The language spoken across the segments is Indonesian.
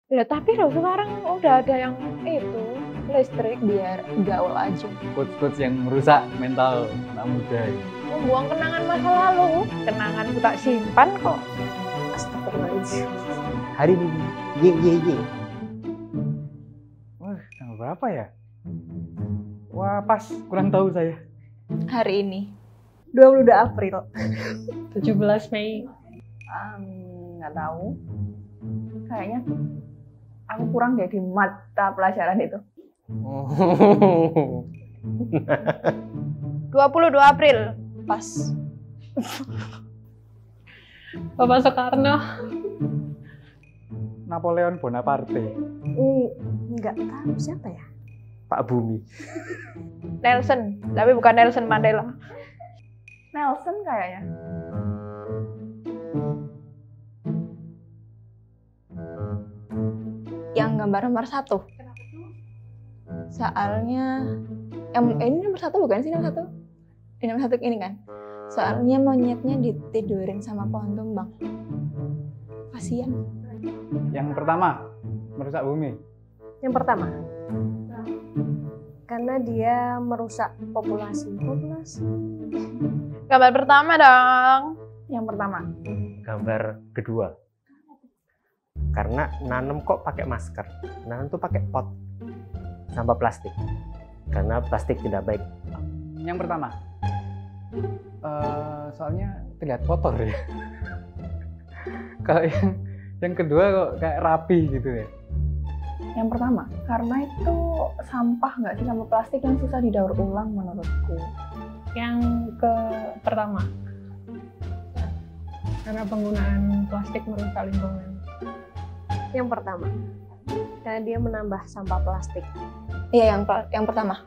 Ya tapi loh sekarang udah ada yang itu listrik biar gaul aja. Quotes-quotes yang merusak mental anak muda. Membuang kenangan masa lalu, kenanganku tak simpan kok. Astagfirullahaladzim. Hari ini ye. Wah, tanggal berapa ya? Wah, pas, kurang tahu saya. Hari ini 22 April. 17 Mei. Nggak tahu. Kayaknya aku kurang deh di mata pelajaran itu. 22 April. Pas. Bapak Soekarno. Napoleon Bonaparte. Nggak tahu siapa ya? Pak Bumi. Nelson, tapi bukan Nelson Mandela. Nelson kayaknya. Yang gambar nomor 1. Soalnya ini nomor 1 bukan sih nomor 1? Ini nomor 1 ini kan. Soalnya monyetnya ditidurin sama pohon tumbang. Kasian. Yang pertama, merusak bumi. Yang pertama. Karena dia merusak populasi. Gambar pertama dong. Yang pertama. Gambar kedua. Karena nanam kok pakai masker. Nanam tuh pakai pot sampah plastik. Karena plastik tidak baik. Yang pertama, soalnya terlihat kotor ya. Kalau yang kedua kok kayak rapi gitu ya. Yang pertama, karena itu sampah nggak sih, sampah plastik yang susah didaur ulang menurutku. Yang pertama. Karena penggunaan plastik merusak lingkungan. Yang pertama, karena dia menambah sampah plastik. Iya, yang pertama.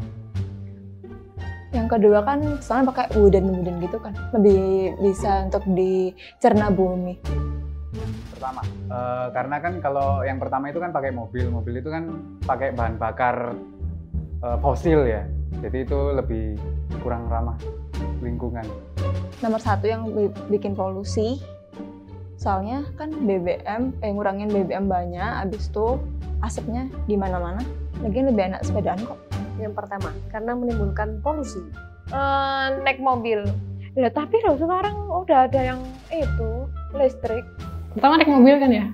Yang kedua kan soalnya pakai wooden gitu kan. Lebih bisa untuk dicerna bumi. Pertama, karena kan kalau yang pertama itu kan pakai mobil itu kan pakai bahan bakar fosil ya, jadi itu lebih kurang ramah lingkungan. Nomor 1 yang bikin polusi, soalnya kan BBM, ngurangin BBM banyak, abis itu asapnya di mana-mana. Lagian lebih enak sepedaan kok. Yang pertama, karena menimbulkan polusi. Naik mobil. Ya tapi loh sekarang udah ada yang itu listrik. Pertama naik mobil kan ya?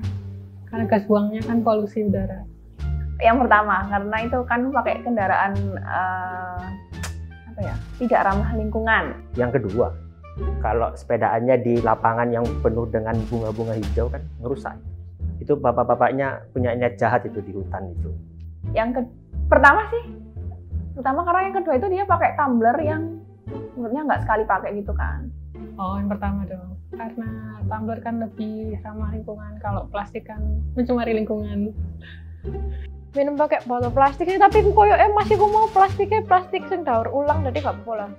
Karena gas buangnya kan polusi udara. Yang pertama, karena itu kan pakai kendaraan tidak ramah lingkungan. Yang kedua, kalau sepedaannya di lapangan yang penuh dengan bunga-bunga hijau kan ngerusak. Itu bapak-bapaknya punya niat jahat itu di hutan itu. Pertama karena yang kedua itu dia pakai tumbler yang menurutnya nggak sekali pakai gitu kan. Oh, yang pertama dong. Karena tumbler kan lebih ramah lingkungan. Kalau plastik kan mencemari lingkungan. Minum pakai botol plastik tapi koyo masih mau plastik sing daur ulang jadi gak apa-apa lah.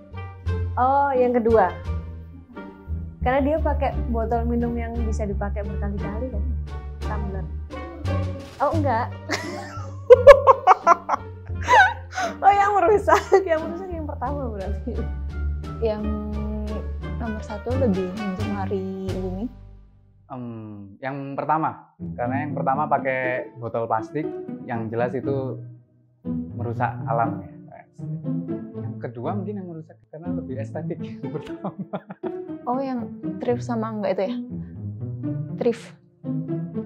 Oh, yang kedua. Karena dia pakai botol minum yang bisa dipakai berkali-kali kan. Tumbler. Oh, enggak. Oh, yang merusak yang pertama berarti. Yang nomor 1 lebih mencemari bumi. Yang pertama, karena yang pertama pakai botol plastik, yang jelas itu merusak alam ya. Yang kedua mungkin yang merusak karena lebih estetik yang pertama. Oh, yang thrift sama enggak itu ya? Thrift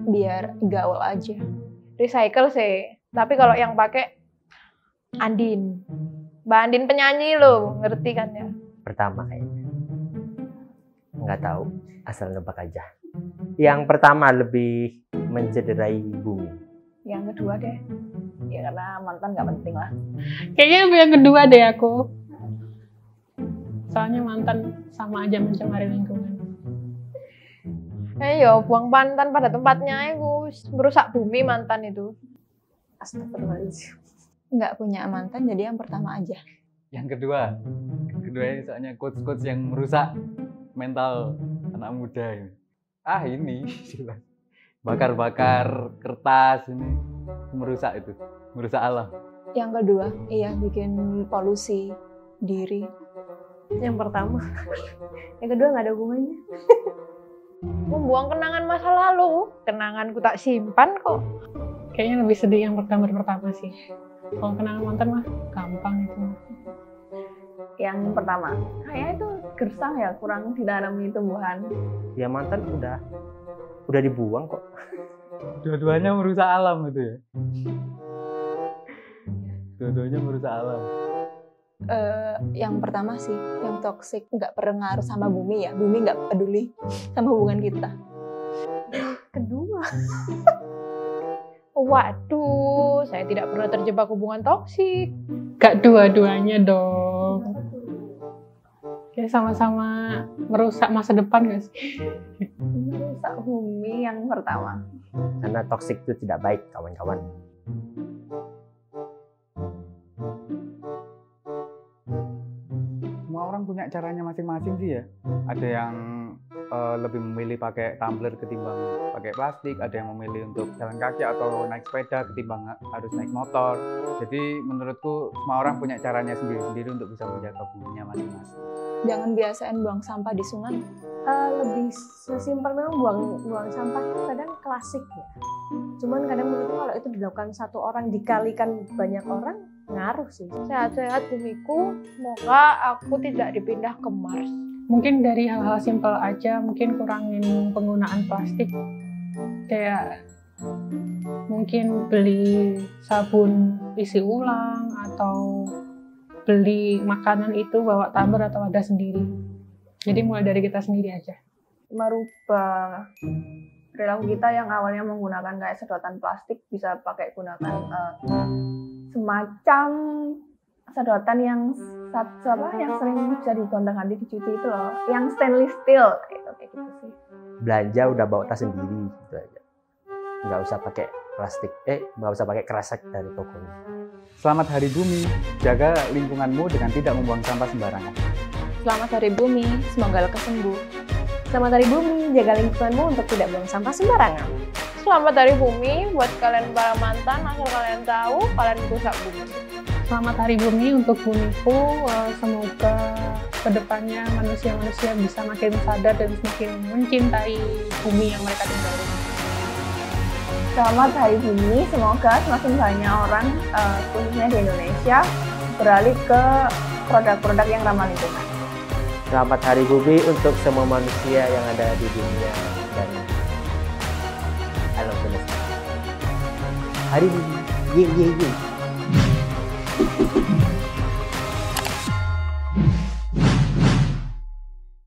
biar gaul aja. Recycle sih. Tapi kalau yang pakai Andin. Mbak Andin penyanyi lo, ngerti kan ya? Pertama kayaknya. Nggak tahu, asal nebak aja. Yang pertama lebih mencederai bumi. Yang kedua deh. Ya karena mantan nggak penting lah. Kayaknya yang kedua deh aku. Soalnya mantan sama aja mencemari lingkungan. Yo, buang mantan pada tempatnya itu merusak bumi mantan itu. Astagfirullahaladzim. Nggak punya mantan jadi yang pertama aja. Yang kedua ini soalnya quotes yang merusak mental anak muda ini. Ini jelas. Bakar-bakar kertas ini merusak alam. Yang kedua, iya bikin polusi diri. Yang pertama. Yang kedua nggak ada hubungannya. Membuang kenangan masa lalu, kenanganku tak simpan kok. Kayaknya lebih sedih yang gambar pertama sih. Kalau kenangan mantan mah gampang itu. Yang pertama, kayaknya itu gersang ya, kurang ditanami tumbuhan. Ya mantan udah dibuang kok. Dua-duanya merusak alam itu ya. Dua-duanya merusak alam. Yang pertama sih, yang toksik, nggak pengaruh sama bumi ya. Bumi nggak peduli sama hubungan kita. Kedua. Waduh, saya tidak pernah terjebak hubungan toksik. Gak dua-duanya dong. Ya sama-sama merusak masa depan gak sih? Merusak bumi yang pertama. Karena toksik itu tidak baik, kawan-kawan. Semua orang punya caranya masing-masing sih ya. Ada yang lebih memilih pakai tumbler ketimbang pakai plastik, ada yang memilih untuk jalan kaki atau naik sepeda ketimbang harus naik motor. Jadi menurutku semua orang punya caranya sendiri-sendiri untuk bisa menjaga buminya masing-masing. Jangan biasain buang sampah di sungai. Lebih sesimpel memang buang sampah itu kadang klasik ya. Cuman kadang menurutku kalau itu dilakukan satu orang dikalikan banyak orang, ngaruh sih. Sehat-sehat bumiku, semoga aku tidak dipindah ke Mars. Mungkin dari hal-hal simpel aja, mungkin kurangin penggunaan plastik. Kayak mungkin beli sabun isi ulang atau beli makanan itu bawa tumbler atau wadah sendiri. Jadi mulai dari kita sendiri aja. Merubah perilaku kita yang awalnya menggunakan kayak sedotan plastik bisa pakai gunakan semacam sedotan yang sering bisa digonta-ganti dicuci itu loh, yang stainless steel kayak gitu sih. Belanja udah bawa tas sendiri gitu aja. Nggak usah pakai plastik, nggak usah pakai kresek dari tokonya. Selamat Hari Bumi, jaga lingkunganmu dengan tidak membuang sampah sembarangan. Selamat Hari Bumi, semoga lekas sembuh. Selamat Hari Bumi, jaga lingkunganmu untuk tidak buang sampah sembarangan. Selamat Hari Bumi buat kalian para mantan, asal kalian tahu kalian merusak bumi. Selamat Hari Bumi untuk bumiku, semoga kedepannya manusia-manusia bisa makin sadar dan semakin mencintai bumi yang mereka tinggali. Selamat Hari Bumi, semoga semakin banyak orang, khususnya di Indonesia, beralih ke produk-produk yang ramah lingkungan. Selamat Hari Bumi untuk semua manusia yang ada di dunia dan alam semesta. Hari Bumi, ye ye ye.